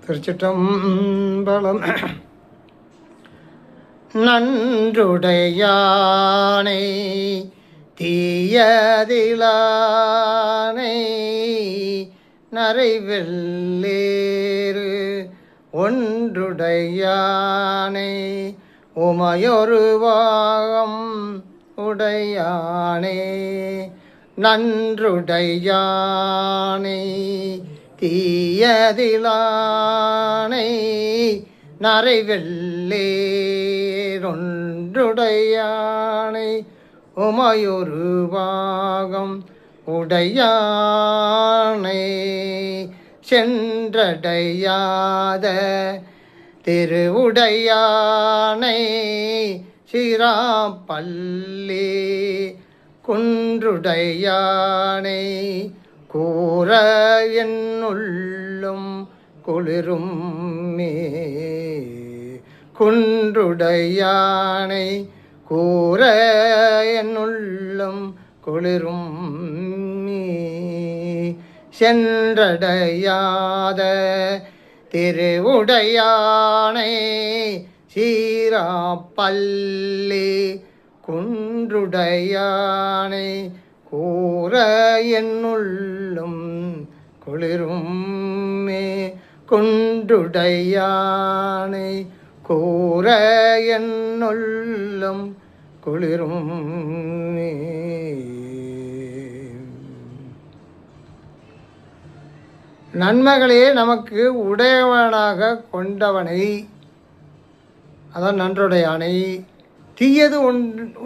திருச்சிற்றம்பலம். நன்றுடையானை தீயதிலானை நரைவெல்லேறு ஒன்றுடையானை உமையொரு பாகம் உடையானே. நன்றுடையானை தீயதிலானை நரைவெல்லேரொன்றுடையானை உமையொரு பாகம் உடையானை. சென்றடையாத திருவுடையானை சிராப்பள்ளி குன்றுடையானை கூற என்னுள்ளும் குளிரும் மே. குன்றுடையானை கூற என்னுள்ளும் குளிரும் மே. சென்றடையாத திருவுடையானை சீராப்பள்ளி குன்றுடையானை கூற என்னுள்ளும் குளிரும் மே. குன்றுடையானை கூற என்னுள்ளும் குளிரும் மே. நன்மைகளே நமக்கு உடையவனாக கொண்டவனை, அதான் நன்றுடையானை. தீயது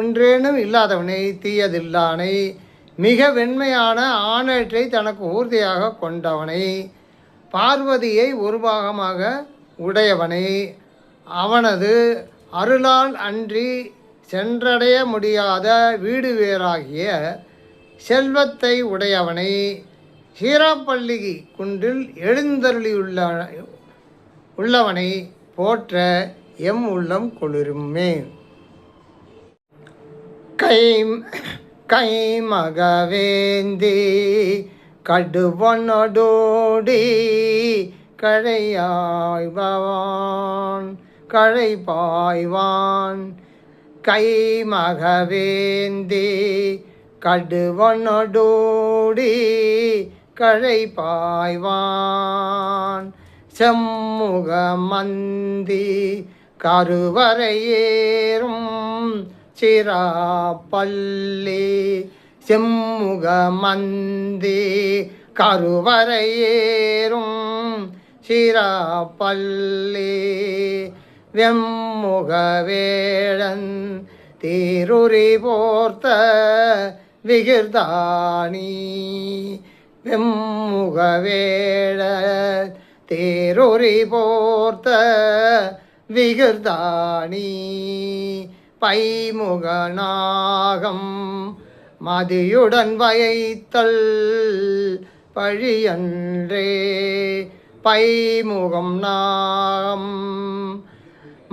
ஒன்றேனும் இல்லாதவனை, தீயதில்லானை, மிக வெண்மையான ஆணேற்றை தனக்கு ஊர்தியாக கொண்டவனை, பார்வதியை ஒரு பாகமாக உடையவனை, அவனது அருளால் அன்றி சென்றடைய முடியாத வீடு வேறாகிய செல்வத்தை உடையவனை, சீராப்பள்ளி குன்றில் எழுந்தருளியுள்ளவனை போற்ற எம் உள்ளம் குளிருமே. கைமகவேந்தி கடுவனோடி கழையாய்வான் கழைப்பாய்வான். கைமகவேந்தி கடுவனோடி கழைப்பாய்வான். செம்முகமந்தி கருவறையேறும் சிராப்பள்ளி. செம்முகமந்தி கருவறையேறும் சிராப்பள்ளி. வெம்முகவேழன் தீருரி போர்த்த விகிர்தானி. வெம்முகவேழ தேரொரி போர்த்த விகிர்தானி. பைமுகநாகம் மதியுடன் வயத்தல் பழியன்றே. பைமுகம் நாகம்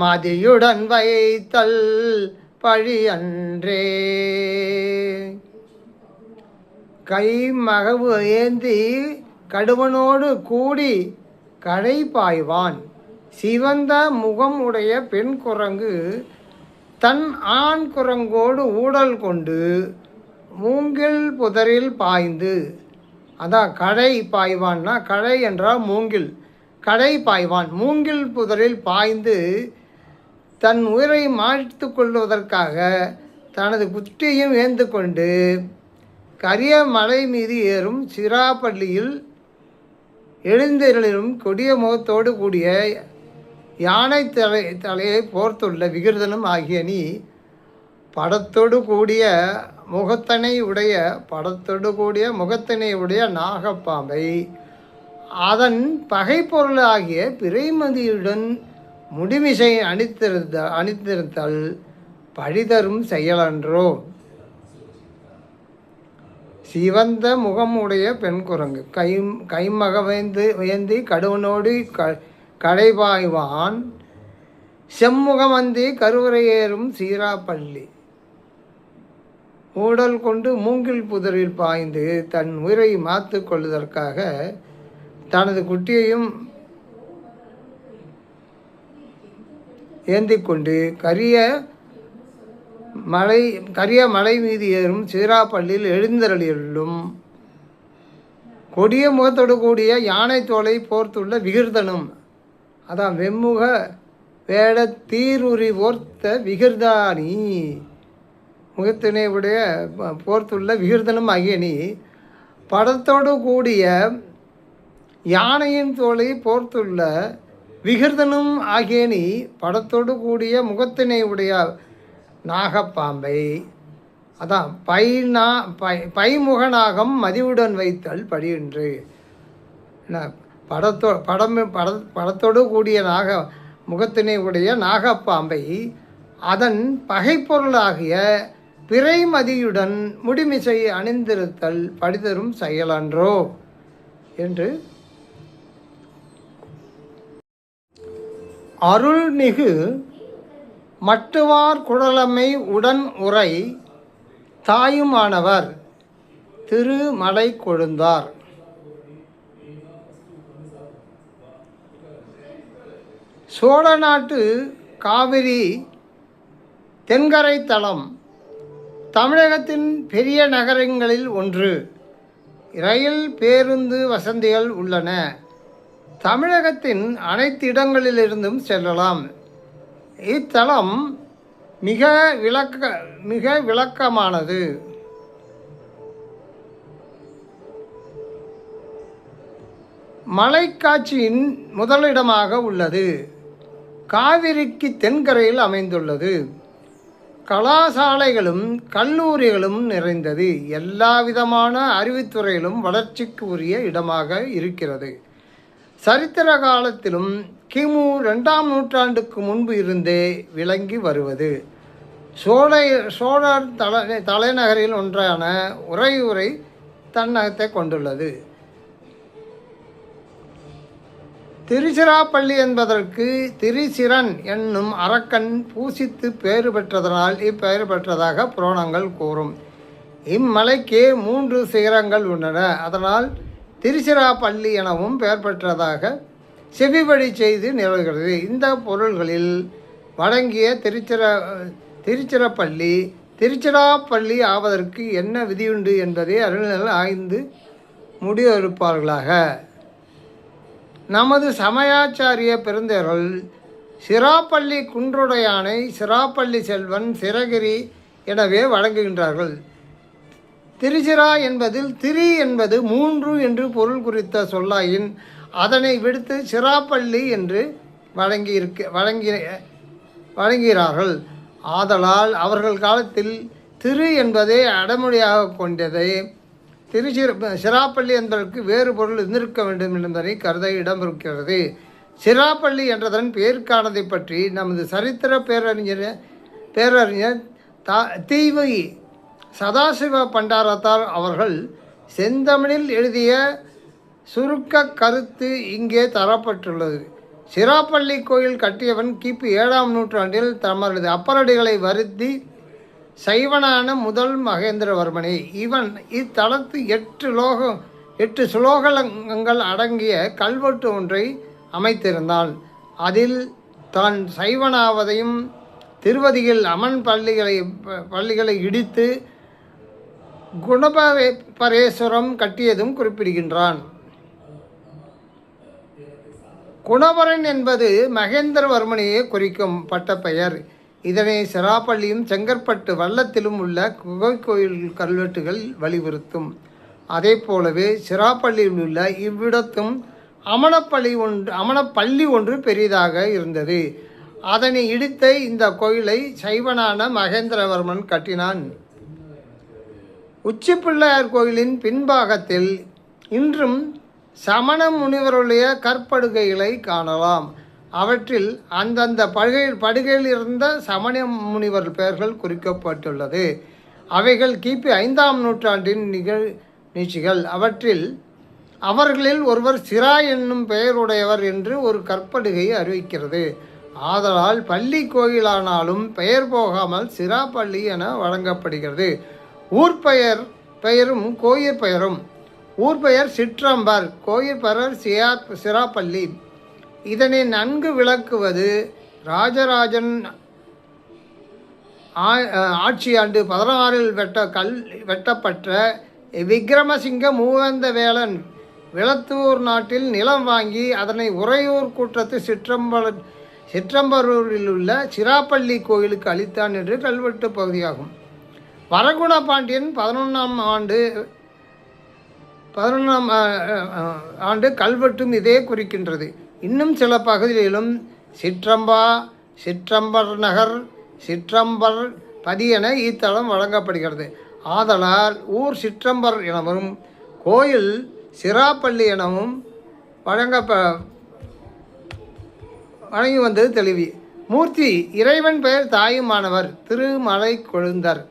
மதியுடன் வைத்தல் பழியன்றே. கைமகவு ஏந்தி கடுவனோடு கூடி கடை பாய்வான். சிவந்த முகம் உடைய பெண் குரங்கு தன் ஆண் குரங்கோடு ஊடல் கொண்டு மூங்கில் புதரில் பாய்ந்து, அதான் கடை பாய்வான்னா, கடை என்றால் மூங்கில், கடை பாய்வான் மூங்கில் புதரில் பாய்ந்து தன் உயிரை மாய்த்து கொள்வதற்காக தனது குற்றியையும் ஏந்து கொண்டு கரிய மலை மீது ஏறும் சிராப்பள்ளியில் எழுந்தருளும் கொடிய முகத்தோடு கூடிய யானை தலையை போர்த்துள்ள விகிர்தனும் ஆகிய நீ படத்தோடு கூடிய முகத்தினை உடைய நாகப்பாம்பை அதன் பகைப்பொருளாகிய பிறைமதியுடன் முடிமிசை அணித்திருத்தல் பழிதரும் செயலன்றோ. சிவந்த முகமுடைய பெண் குரங்கு கைமகவேந்தி கடுவனோடு கடைபாய்வான். செம்முகமந்தி கருவறையேறும் சீராப்பள்ளி. ஊடல் கொண்டு மூங்கில் புதரில் பாய்ந்து தன் உயிரை மாற்று கொள்வதற்காக தனது குட்டியையும் ஏந்தி கொண்டு கரிய மலை மீது ஏறும் சீராப்பள்ளியில் எழுந்தருளியுள்ளும் கொடிய முகத்தோடு கூடிய யானை தோலை போர்த்துள்ள விகிர்தனும், அதான் வெம்முக வேட தீருரி போர்த்த விகிர்தானி, முகத்தினை உடைய போர்த்துள்ள விகிர்தனும் ஆகிய நீ படத்தோடு கூடிய யானையின் தோலை போர்த்துள்ள விகிர்தனும் ஆகிய நீ படத்தோடு கூடிய முகத்தினை உடைய நாகப்பாம்பை, அதான் பைமுகநாகம் மதிவுடன் வைத்தல் படியின்று. படத்தோடு கூடிய முகத்தினை உடைய நாகப்பாம்பை அதன் பகைப்பொருளாகிய பிறைமதியுடன் முடிமிசை அணிந்திருத்தல் படிதரும் செயலன்றோ என்று அருள்மிகு மட்டுவார் குழலம்மை உடன் உரை தாயுமானவர் திருமலை கொழுந்தார். சோழ நாட்டு காவிரி தென்கரை தளம் தமிழகத்தின் பெரிய நகரங்களில் ஒன்று. ரயில் பேருந்து வசதிகள் உள்ளன. தமிழகத்தின் அனைத்து இடங்களிலிருந்தும் செல்லலாம். இத்தலம் மிக விளக்கமானது. மலைக்காட்சியின் முதலிடமாக உள்ளது. காவிரிக்கு தென்கரையில் அமைந்துள்ளது. கலாசாலைகளும் கல்லூரிகளும் நிறைந்தது. எல்லா விதமான அறிவுத்துறையிலும் வளர்ச்சிக்கு உரிய இடமாக இருக்கிறது. சரித்திர காலத்திலும் கிமு 2ஆம் நூற்றாண்டுக்கு முன்பு இருந்தே விளங்கி வருவது. சோழர் தலைநகரில் ஒன்றான உறையூரை தன்னகத்தை கொண்டுள்ளது. திருச்சிராப்பள்ளி என்பதற்கு திரிசிரன் என்னும் அரக்கன் பூசித்து பேறு பெற்றதனால் இப்பெயர் பெற்றதாக புராணங்கள் கூறும். இம்மலைக்கு 3 சிகரங்கள் உள்ளன. அதனால் திருச்சிராப்பள்ளி எனவும் பெயர் பெற்றதாக செவிவழி செய்து நிலவுகிறது. இந்த பொருள்களில் வழங்கிய திருச்சிராப்பள்ளி ஆவதற்கு என்ன விதியுண்டு என்பதை அறிஞர்கள் ஆய்ந்து முடிவெடுப்பார்களாக. நமது சமயாச்சாரிய பெருந்தேர்கள் சிராப்பள்ளி குன்றுடையானை சிராப்பள்ளி செல்வன் சிரகிரி எனவே வழங்குகின்றார்கள். திருச்சிரா என்பதில் திரி என்பது 3 என்று பொருள் குறித்த சொல்லாயின் அதனை விடுத்து சிராப்பள்ளி என்று வழங்குகிறார்கள். ஆதலால் அவர்கள் காலத்தில் திரு என்பதை அடைமொழியாக கொண்டதை சிராப்பள்ளி என்பதற்கு வேறு பொருள் இருந்திருக்க வேண்டும் என்பதை கருத இடமிருக்கிறது. சிராப்பள்ளி என்றதன் பெயருக்கானதை பற்றி நமது சரித்திர பேரறிஞர் தீவு சதாசிவ பண்டாரத்தார் அவர்கள் செந்தமிழில் எழுதிய சுருக்க கருத்து இங்கே தரப்பட்டுள்ளது. சிராப்பள்ளி கோயில் கட்டியவன் கிபி 7ஆம் நூற்றாண்டில் தமது அப்பரடிகளை வருத்தி சைவனான முதல் மகேந்திரவர்மனே. இவன் இத்தலத்து 8 சுலோகங்கள் அடங்கிய கல்வெட்டு ஒன்றை அமைத்திருந்தான். அதில் தான் சைவனாவதையும் திருவதியில் அமன் பள்ளிகளை இடித்து குணபரேஸ்வரம் கட்டியதும் குறிப்பிடுகின்றான். குணபரன் என்பது மகேந்திரவர்மனையே குறிக்கும் பட்டப்பெயர். இதனை சிராப்பள்ளியும் செங்கற்பட்டு வல்லத்திலும் உள்ள குகை கோயில் கல்வெட்டுகள் வலியுறுத்தும். அதே போலவே சிராப்பள்ளியில் உள்ள இவ்விடத்தும் அமணப்பள்ளி ஒன்று பெரிதாக இருந்தது. அதனை இடித்த இந்த கோயிலை சைவனான மகேந்திரவர்மன் கட்டினான். உச்சிப்பிள்ளையார் கோயிலின் பின்பாகத்தில் இன்றும் சமண முனிவருடைய கற்படுகைகளை காணலாம். அவற்றில் அந்தந்த படுகையில் இருந்த சமண முனிவர் பெயர்கள் குறிக்கப்பட்டுள்ளது. அவைகள் கிபி 5ஆம் நூற்றாண்டின் நிகழ்ச்சிகள். அவர்களில் ஒருவர் சிரா என்னும் பெயருடையவர் என்று ஒரு கற்படுகை அறிவிக்கிறது. ஆதலால் பள்ளி கோயிலானாலும் பெயர் போகாமல் சிராப்பள்ளி என வழங்கப்படுகிறது. ஊர் பெயரும் கோயில் பெயரும். ஊர் பெயர் சிற்றம்பர், கோயில் பெயர் சிராப்பள்ளி. இதனை நன்கு விளக்குவது ராஜராஜன் ஆட்சி ஆண்டு 16 வெட்டப்பட்ட விக்ரமசிங்க மூவேந்த வேளன் விளத்தூர் நாட்டில் நிலம் வாங்கி அதனை உறையூர் கூட்டத்து சிற்றம்பரூரில் உள்ள சிராப்பள்ளி கோயிலுக்கு அளித்தான் என்று கல்வெட்டு பகுதியாகும். வரகுண பாண்டியன் 11ஆம் ஆண்டு கல்வெட்டும் இதே குறிக்கின்றது. இன்னும் சில பகுதிகளிலும் சிற்றம்பா, சிற்றம்பர் நகர், சிற்றம்பர் பதி என இத்தலம் வழங்கப்படுகிறது. ஆதலால் ஊர் சிற்றம்பர் எனவும் கோயில் சிராப்பள்ளி எனவும் வழங்கி வந்தது தெளிவி. மூர்த்தி இறைவன் பெயர் தாயுமானவர் திருமலை கொழுந்தர்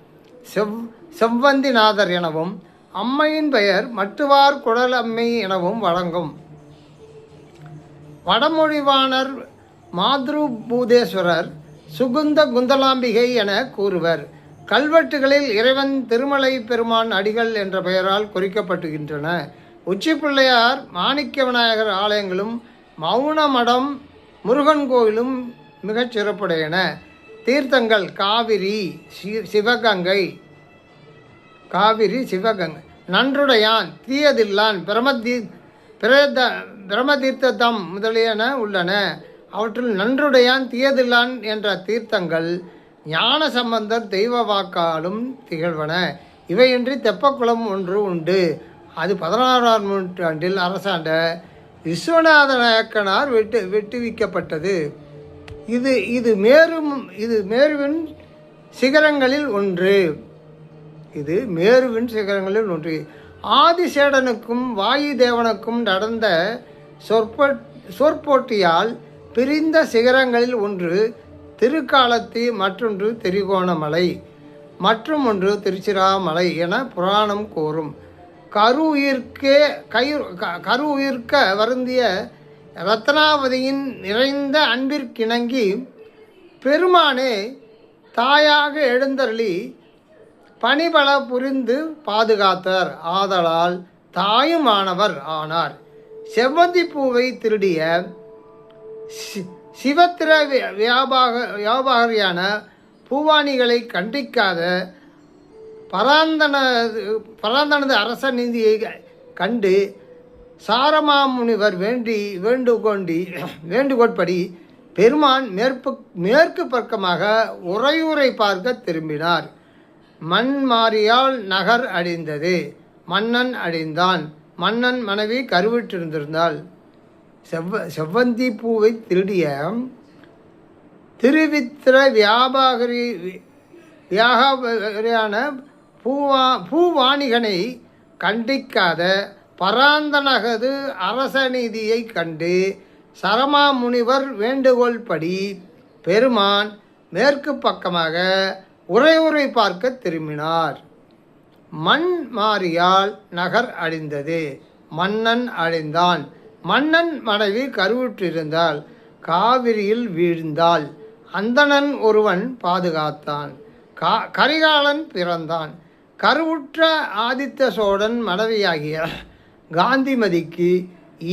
செவ்வந்திநாதர் எனவும் அம்மையின் பெயர் மட்டுவார் குடலம்மை எனவும் வழங்கும். வடமொழிவாணர் மாத்ருபூதேஸ்வரர் சுகுந்த குந்தலாம்பிகை என கூறுவர். கல்வெட்டுகளில் இறைவன் திருமலை பெருமான் அடிகள் என்ற பெயரால் குறிக்கப்பட்டுகின்றன. உச்சிப்பிள்ளையார், மாணிக்க விநாயகர் ஆலயங்களும் மௌன மடம், முருகன் கோயிலும் மிகச் சிறப்புடையன. தீர்த்தங்கள் காவிரி, சிவகங்கை. நன்றுடையான், தீயதில்லான், பிரமதீர்த்தம் முதலியன உள்ளன. அவற்றில் நன்றுடையான், தீயதில்லான் என்ற தீர்த்தங்கள் ஞான சம்பந்தர் தெய்வ வாக்காலும் திகழ்வன. இவையின்றி தெப்பக்குளம் ஒன்று உண்டு. அது 16ஆம் நூற்றாண்டில் அரசாண்ட விஸ்வநாத நாயக்கனார் வெட்டுவிக்கப்பட்டது. இது மேருவின் சிகரங்களில் ஒன்று. ஆதிசேடனுக்கும் வாயு தேவனுக்கும் நடந்த சொற்போட்டியால் பிரிந்த சிகரங்களில் ஒன்று திருக்காலத்தி, மற்றொன்று திரிகோணமலை, மற்றும் ஒன்று திருச்சிராமலை என புராணம் கூறும். கரு உயிர்க்க வருந்திய ரத்னாவதியின் நிறைந்த அன்பிற்கிணங்கி பெருமானே தாயாக எழுந்தருளி பணிபல புரிந்து பாதுகாத்தார். ஆதலால் தாயுமானவர் ஆனார். செவ்வந்தி பூவை திருடிய சிவத்திர வியாபாரியான பூவானிகளை கண்டிக்காத பராந்தனது அரச நீதியை கண்டு சாரமாமுனிவர் வேண்டுகோட்படி பெருமான் மேற்கு பக்கமாக உறையூரை பார்க்க திரும்பினார். மண் மாறியால் நகர் அழிந்தது. மன்னன் அழிந்தான். மன்னன் மனைவி கருவிட்டிருந்திருந்தாள். செவ்வந்தி பூவை திருடிய திருவித்திர வியாபாரியான பூவாணிகனை கண்டிக்காத பராந்தனகது அரச நீதியை கண்டு சரமாமுனிவர் வேண்டுகோள்படி பெருமான் மேற்கு பக்கமாக உறையூரை பார்க்க திரும்பினார். மண் மாறியால் நகர் அழிந்தது. மன்னன் அழிந்தான். மன்னன் மனைவி கருவுற்றிருந்தால் காவிரியில் வீழ்ந்தாள். அந்தணன் ஒருவன் பாதுகாத்தான். கரிகாலன் பிறந்தான். கருவுற்ற ஆதித்த சோழன் மனைவியாகிய காந்திமதிக்கு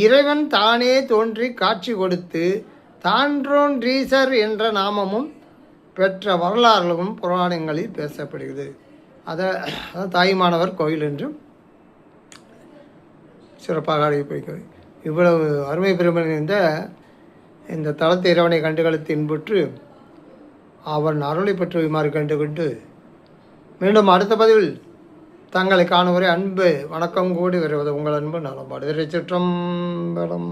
இறைவன் தானே தோன்றி காட்சி கொடுத்து தான்றோன்றீசர் என்ற நாமமும் பெற்ற வரலாறுகளும் புராணங்களில் பேசப்படுகிறது. அதை தாயுமானவர் கோயில் என்றும் சிறப்பாக அழைக்கப்படுகிறது. இவ்வளவு அருமை பெருமன் இந்த தலத்தை இறைவனை கண்டுகளித்து இன்புற்று அவன் அருளை பெற்றுமாறு கண்டுகொண்டு மீண்டும் அடுத்த பதிவில் தங்களை காணும் வரை அன்பு வணக்கம் கூடி வருவது உங்கள் அன்பு நலம்பாடு. திருச்சிற்றம்பலம்.